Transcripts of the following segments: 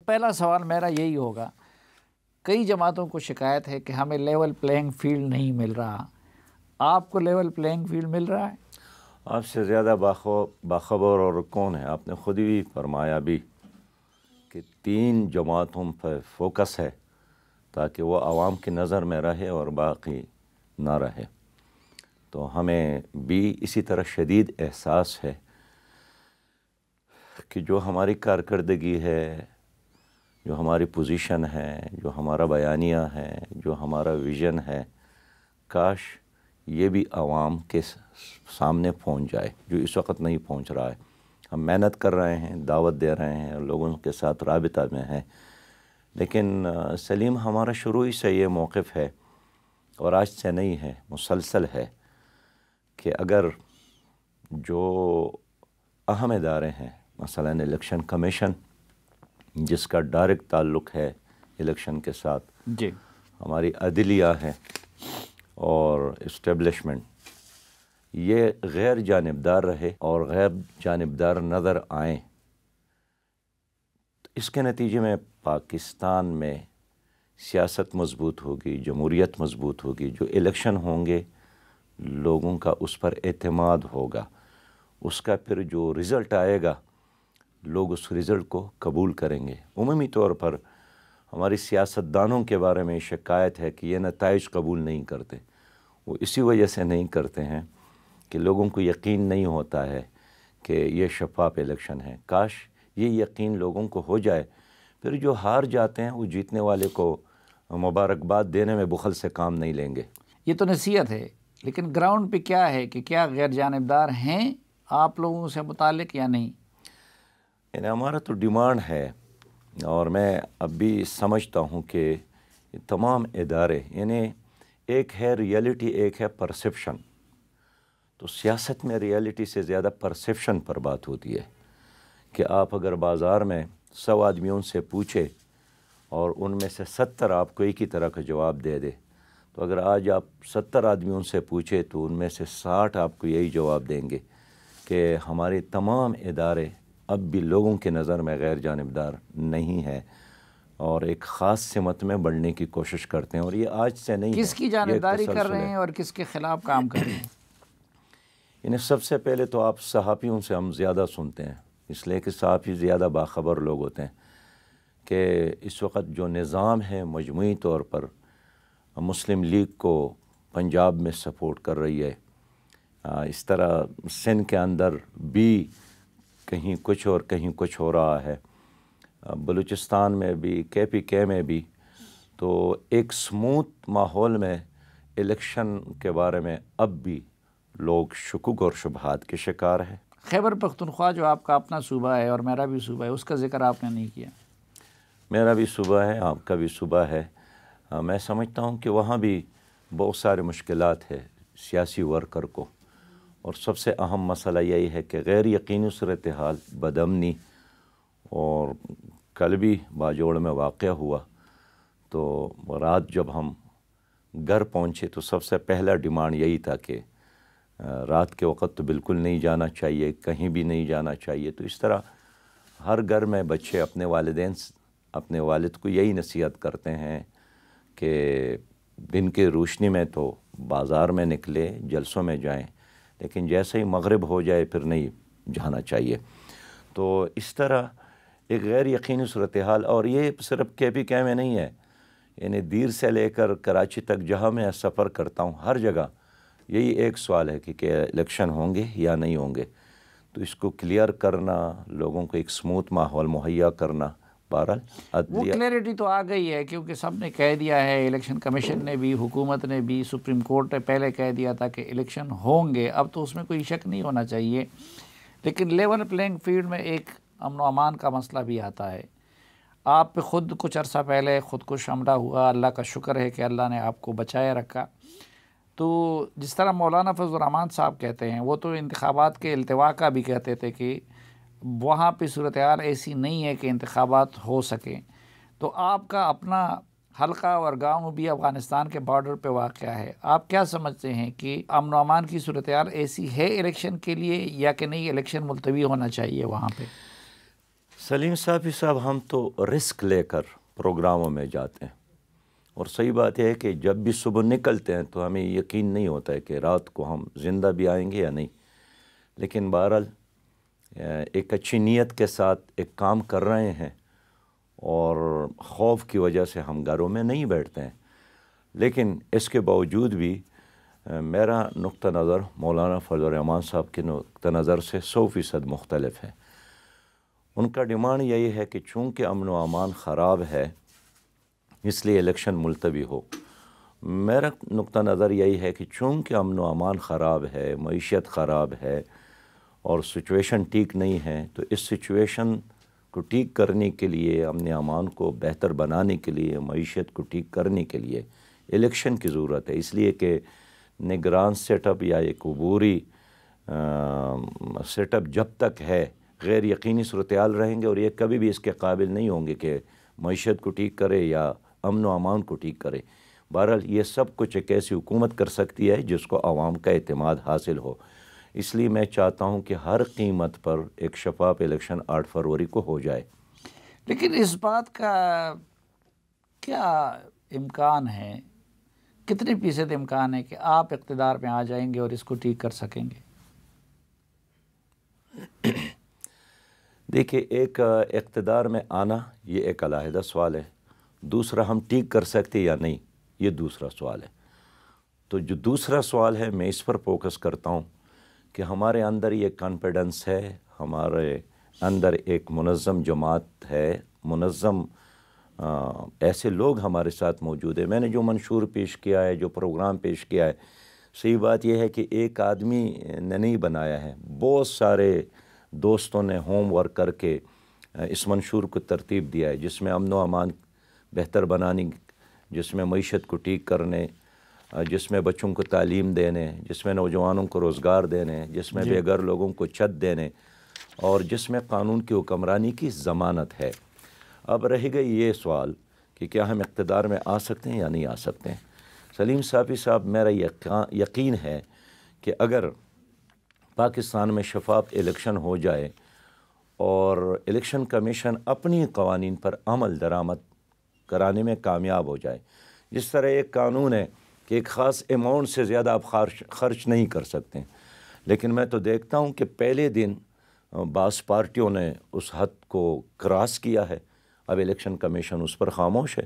پہلا سوال میرا یہی ہوگا، کئی جماعتوں کو شکایت ہے کہ ہمیں لیول پلینگ فیلڈ نہیں مل رہا، آپ کو لیول پلینگ فیلڈ مل رہا ہے؟ آپ سے زیادہ باخبر اور کون ہے؟ آپ نے خود ہی فرمایا بھی کہ 3 جماعتوں پر فوکس ہے تاکہ وہ عوام کی نظر میں رہے اور باقی نہ رہے۔ تو ہمیں بھی اسی طرح شدید احساس ہے کہ جو ہماری کارکردگی ہے، جو ہماری پوزیشن ہے، جو ہمارا بیانیہ ہے، جو ہمارا ویژن ہے، کاش یہ بھی عوام کے سامنے پہنچ جائے، جو اس وقت نہیں پہنچ رہا ہے۔ ہم محنت کر رہے ہیں، دعوت دے رہے ہیں، لوگوں کے ساتھ رابطہ میں ہیں، لیکن سلیم ہمارا شروع ہی سے یہ موقف ہے اور آج سے نہیں ہے، مسلسل ہے کہ اگر جو اہم ادارے ہیں، مثلا الیکشن کمیشن جس کا ڈائریکٹ تعلق ہے الیکشن کے ساتھ، جی، ہماری عدلیہ ہے اور اسٹیبلشمنٹ، یہ غیر جانبدار رہے اور غیر جانبدار نظر آئیں، تو اس کے نتیجے میں پاکستان میں سیاست مضبوط ہوگی، جمہوریت مضبوط ہوگی۔ جو الیکشن ہوں گے لوگوں کا اس پر اعتماد ہوگا، اس کا پھر جو رزلٹ آئے گا لوگ اس رزلٹ کو قبول کریں گے۔ عمومی طور پر ہماری سیاستدانوں کے بارے میں شکایت ہے کہ یہ نتائج قبول نہیں کرتے، وہ اسی وجہ سے نہیں کرتے ہیں کہ لوگوں کو یقین نہیں ہوتا ہے کہ یہ شفاف الیکشن ہے۔ کاش یہ یقین لوگوں کو ہو جائے، پھر جو ہار جاتے ہیں وہ جیتنے والے کو مبارکباد دینے میں بخل سے کام نہیں لیں گے۔ یہ تو نصیحت ہے، لیکن گراؤنڈ پہ کیا ہے کہ کیا غیر جانبدار ہیں آپ لوگوں سے متعلق یا نہیں؟ یعنی ہمارا تو ڈیمانڈ ہے، اور میں اب بھی سمجھتا ہوں کہ یہ تمام ادارے، یعنی ایک ہے ریئلٹی، ایک ہے پرسیپشن، تو سیاست میں ریئلٹی سے زیادہ پرسیپشن پر بات ہوتی ہے کہ آپ اگر بازار میں 100 آدمیوں سے پوچھے اور ان میں سے 70 آپ کو ایک ہی طرح کا جواب دے دے، تو اگر آج آپ 70 آدمیوں سے پوچھے تو ان میں سے 60 آپ کو یہی جواب دیں گے کہ ہمارے تمام ادارے اب بھی لوگوں کی نظر میں غیر جانبدار نہیں ہے اور ایک خاص سمت میں بڑھنے کی کوشش کرتے ہیں، اور یہ آج سے نہیں ہے، کس کی یہ ایک جانبداری کر تسلسل رہے ہے۔ ہیں اور کس کے خلاف کام کر رہے ہیں؟ یعنی سب سے پہلے تو آپ صحافیوں سے ہم زیادہ سنتے ہیں، اس لیے کہ صحافی زیادہ باخبر لوگ ہوتے ہیں، کہ اس وقت جو نظام ہے مجموعی طور پر مسلم لیگ کو پنجاب میں سپورٹ کر رہی ہے، اس طرح سندھ کے اندر بھی کہیں کچھ اور کہیں کچھ ہو رہا ہے، بلوچستان میں بھی، KPK میں بھی، تو ایک سموتھ ماحول میں الیکشن کے بارے میں اب بھی لوگ شکوک اور شبہات کے شکار ہیں۔ خیبر پختونخوا جو آپ کا اپنا صوبہ ہے اور میرا بھی صوبہ ہے، اس کا ذکر آپ نے نہیں کیا۔ میرا بھی صوبہ ہے، آپ کا بھی صوبہ ہے، میں سمجھتا ہوں کہ وہاں بھی بہت سارے مشکلات ہے سیاسی ورکر کو، اور سب سے اہم مسئلہ یہی ہے کہ غیر یقینی صورتحال، بدامنی، اور کل بھی باجوڑ میں واقعہ ہوا تو رات جب ہم گھر پہنچے تو سب سے پہلا ڈیمانڈ یہی تھا کہ رات کے وقت تو بالکل نہیں جانا چاہیے، کہیں بھی نہیں جانا چاہیے۔ تو اس طرح ہر گھر میں بچے اپنے والدین اپنے والد کو یہی نصیحت کرتے ہیں کہ دن کی روشنی میں تو بازار میں نکلے، جلسوں میں جائیں، لیکن جیسے ہی مغرب ہو جائے پھر نہیں جانا چاہیے۔ تو اس طرح ایک غیر یقینی صورتحال، اور یہ صرف KPK میں نہیں ہے، یعنی دیر سے لے کر کراچی تک جہاں میں سفر کرتا ہوں ہر جگہ یہی ایک سوال ہے کہ الیکشن ہوں گے یا نہیں ہوں گے۔ تو اس کو کلیئر کرنا، لوگوں کو ایک سموتھ ماحول مہیا کرنا، بہرحال وہ کلیئرٹی تو آ گئی ہے، کیونکہ سب نے کہہ دیا ہے، الیکشن کمیشن نے بھی، حکومت نے بھی، سپریم کورٹ نے پہلے کہہ دیا تھا کہ الیکشن ہوں گے، اب تو اس میں کوئی شک نہیں ہونا چاہیے۔ لیکن لیول پلینگ فیلڈ میں ایک امن و امان کا مسئلہ بھی آتا ہے۔ آپ پہ خود کچھ عرصہ پہلے خودکش حملہ ہوا، اللہ کا شکر ہے کہ اللہ نے آپ کو بچائے رکھا۔ تو جس طرح مولانا فضل الرحمان صاحب کہتے ہیں، وہ تو انتخابات کے التوا کا بھی کہتے تھے کہ وہاں پہ صورتحال ایسی نہیں ہے کہ انتخابات ہو سکیں۔ تو آپ کا اپنا حلقہ اور گاؤں بھی افغانستان کے بارڈر پہ واقع ہے، آپ کیا سمجھتے ہیں کہ امن و امان کی صورتحال ایسی ہے الیکشن کے لیے، یا کہ نہیں الیکشن ملتوی ہونا چاہیے وہاں پہ؟ سلیم صاحب ہم تو رسک لے کر پروگراموں میں جاتے ہیں، اور صحیح بات یہ ہے کہ جب بھی صبح نکلتے ہیں تو ہمیں یقین نہیں ہوتا ہے کہ رات کو ہم زندہ بھی آئیں گے یا نہیں، لیکن بہرحال ایک اچھی نیت کے ساتھ ایک کام کر رہے ہیں، اور خوف کی وجہ سے ہم گھروں میں نہیں بیٹھتے ہیں، لیکن اس کے باوجود بھی میرا نقطہ نظر مولانا فضل الرحمان صاحب کے نقطہ نظر سے 100% مختلف ہے۔ ان کا ڈیمانڈ یہی ہے کہ چونکہ امن و امان خراب ہے اس لیے الیکشن ملتوی ہو۔ میرا نقطہ نظر یہی ہے کہ چونکہ امن و امان خراب ہے، معیشت خراب ہے اور سچویشن ٹھیک نہیں ہے، تو اس سچویشن کو ٹھیک کرنے کے لیے، امن امان کو بہتر بنانے کے لیے، معیشت کو ٹھیک کرنے کے لیے الیکشن کی ضرورت ہے، اس لیے کہ نگران سیٹ اپ یا ایک عبوری سیٹ اپ جب تک ہے غیر یقینی صورتحال رہیں گے، اور یہ کبھی بھی اس کے قابل نہیں ہوں گے کہ معیشت کو ٹھیک کرے یا امن و امان کو ٹھیک کرے۔ بہرحال یہ سب کچھ ایک ایسی حکومت کر سکتی ہے جس کو عوام کا اعتماد حاصل ہو، اس لیے میں چاہتا ہوں کہ ہر قیمت پر ایک شفاف الیکشن 8 فروری کو ہو جائے۔ لیکن اس بات کا کیا امکان ہے، کتنے فیصد امکان ہے کہ آپ اقتدار میں آ جائیں گے اور اس کو ٹھیک کر سکیں گے؟ دیکھیے، ایک اقتدار میں آنا یہ ایک علیحدہ سوال ہے، دوسرا ہم ٹھیک کر سکتے یا نہیں یہ دوسرا سوال ہے۔ تو جو دوسرا سوال ہے میں اس پر فوکس کرتا ہوں کہ ہمارے اندر یہ کانفیڈنس ہے، ہمارے اندر ایک منظم جماعت ہے، منظم ایسے لوگ ہمارے ساتھ موجود ہیں۔ میں نے جو منشور پیش کیا ہے، جو پروگرام پیش کیا ہے، صحیح بات یہ ہے کہ ایک آدمی نے نہیں بنایا ہے، بہت سارے دوستوں نے ہوم ورک کر کے اس منشور کو ترتیب دیا ہے، جس میں امن و امان بہتر بنانے، جس میں معیشت کو ٹھیک کرنے، جس میں بچوں کو تعلیم دینے، جس میں نوجوانوں کو روزگار دینے، جس میں بے گھر لوگوں کو چھت دینے، اور جس میں قانون کی حکمرانی کی ضمانت ہے۔ اب رہ گئی یہ سوال کہ کیا ہم اقتدار میں آ سکتے ہیں یا نہیں آ سکتے ہیں۔ سلیم صاحب میرا یقین ہے کہ اگر پاکستان میں شفاف الیکشن ہو جائے اور الیکشن کمیشن اپنی قوانین پر عمل درآمد کرانے میں کامیاب ہو جائے، جس طرح ایک قانون ہے کہ ایک خاص اماؤنٹ سے زیادہ آپ خرچ نہیں کر سکتے، لیکن میں تو دیکھتا ہوں کہ پہلے دن بعض پارٹیوں نے اس حد کو کراس کیا ہے، اب الیکشن کمیشن اس پر خاموش ہے،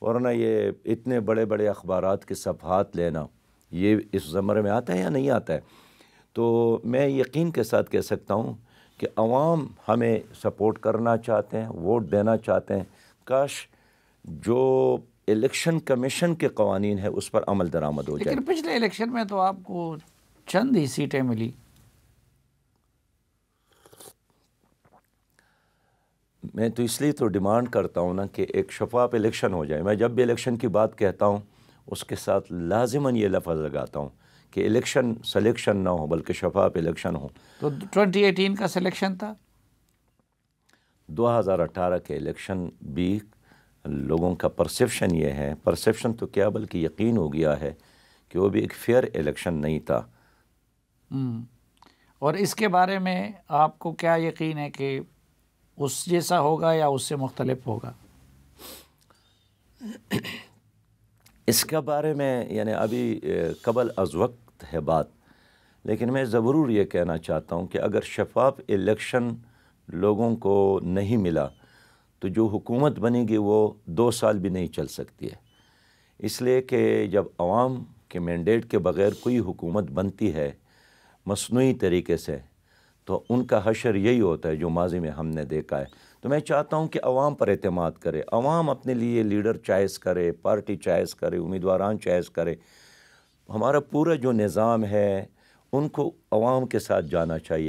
ورنہ یہ اتنے بڑے بڑے اخبارات کے صفحات لینا یہ اس زمرے میں آتا ہے یا نہیں آتا ہے۔ تو میں یقین کے ساتھ کہہ سکتا ہوں کہ عوام ہمیں سپورٹ کرنا چاہتے ہیں، ووٹ دینا چاہتے ہیں، کاش جو الیکشن کمیشن کے قوانین ہے اس پر عمل درآمد ہو جائے۔ لیکن پچھلے الیکشن میں تو آپ کو چند ہی سیٹیں ملی۔ میں تو اس لیے تو ڈیمانڈ کرتا ہوں نا کہ ایک شفاف الیکشن ہو جائے۔ میں جب بھی الیکشن کی بات کہتا ہوں اس کے ساتھ لازماً یہ لفظ لگاتا ہوں کہ الیکشن سلیکشن نہ ہو بلکہ شفاف الیکشن ہو۔ تو 2018 کا سلیکشن تھا، 2018 کے الیکشن بھی لوگوں کا پرسیپشن یہ ہے، پرسیپشن تو کیا بلکہ یقین ہو گیا ہے کہ وہ بھی ایک فیئر الیکشن نہیں تھا۔ اور اس کے بارے میں آپ کو کیا یقین ہے کہ اس جیسا ہوگا یا اس سے مختلف ہوگا؟ اس کے بارے میں یعنی ابھی قبل از وقت ہے بات، لیکن میں ضرور یہ کہنا چاہتا ہوں کہ اگر شفاف الیکشن لوگوں کو نہیں ملا تو جو حکومت بنے گی وہ 2 سال بھی نہیں چل سکتی ہے، اس لیے کہ جب عوام کے مینڈیٹ کے بغیر کوئی حکومت بنتی ہے مصنوعی طریقے سے تو ان کا حشر یہی ہوتا ہے جو ماضی میں ہم نے دیکھا ہے۔ تو میں چاہتا ہوں کہ عوام پر اعتماد کرے، عوام اپنے لیے لیڈر چوائس کرے، پارٹی چوائس کرے، امیدواران چوائس کرے۔ ہمارا پورا جو نظام ہے ان کو عوام کے ساتھ جانا چاہیے۔